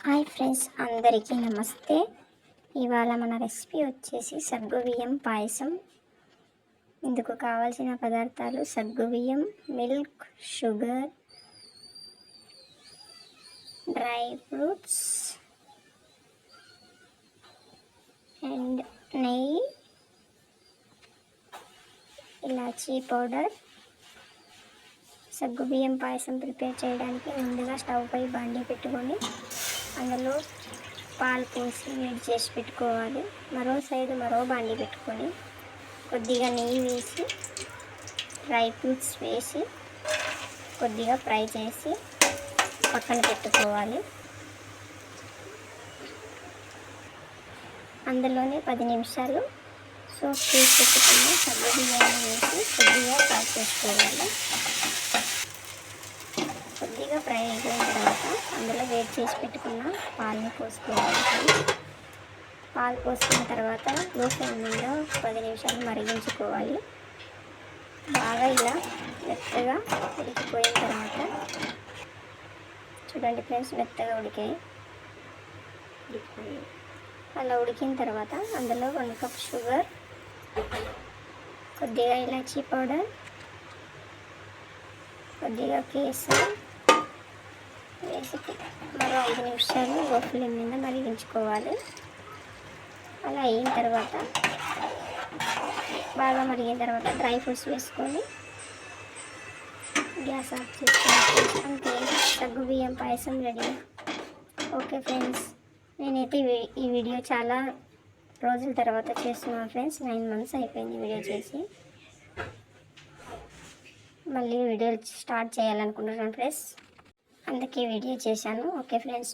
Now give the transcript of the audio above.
Hi friends, అందరికీ నమస్తే. ఇవాళ మన రెసిపీ వచ్చేసి సగ్గుబియ్యం పాయసం. ఇందుకు కావాల్సిన పదార్థాలు సగ్గుబియ్యం, milk, sugar, dry fruits and నెయ్యి, ఇలాచీ పౌడర్. సగ్గుబియ్యం పాయసం ప్రిపేర్ చేయడానికి ముందుగా స్టవ్ పై బాండీ పెట్టుకొని అందులో పాలు పోసి వేడి చేసి పెట్టుకోవాలి. మరో సైడు మరో బాండీ పెట్టుకొని కొద్దిగా నెయ్యి వేసి డ్రై ఫ్రూట్స్ వేసి కొద్దిగా ఫ్రై చేసి పక్కన పెట్టుకోవాలి. అందులోనే 10 నిమిషాలు సోప్ చేసి పెట్టుకుని సగ్గుబియ్యాన్ని వేసి కొద్దిగా ఫ్రై చేసుకోవాలి. కొద్దిగా ఫ్రై అయిపోయిన తర్వాత అందులో వేడి చేసి పెట్టుకున్న పాలని పోసుకోవాలి. పాలు పోసుకున్న తర్వాత లో ఫ్లేమ్ మీద 10 నిమిషాలు మరిగించుకోవాలి. బాగా ఇలా మెత్తగా ఉడికిపోయిన తర్వాత చూడండి ఫ్రెండ్స్, మెత్తగా ఉడికాయి. అలా ఉడికిన తర్వాత అందులో 1 కప్ షుగర్, కొద్దిగా ఇలాచీ పౌడర్, కొద్దిగా కేసర్ వేసి మరో 5 నిమిషాలు లో ఫ్లేమ్ మీద మరిగించుకోవాలి. అలా అయిన తర్వాత బాగా మరిగిన తర్వాత డ్రై ఫ్రూట్స్ వేసుకొని గ్యాస్ ఆఫ్ చేసుకోవాలి. అంతే, సగ్గుబియ్యం పాయసం రెడీ. ఓకే ఫ్రెండ్స్, నేనైతే ఈ వీడియో చాలా రోజుల తర్వాత చేస్తున్నాను ఫ్రెండ్స్. 9 మంత్స్ అయిపోయింది వీడియో చేసి. మళ్ళీ వీడియో స్టార్ట్ చేయాలనుకుంటున్నాను ఫ్రెండ్స్, అందుకే వీడియో చేశాను. Okay friends.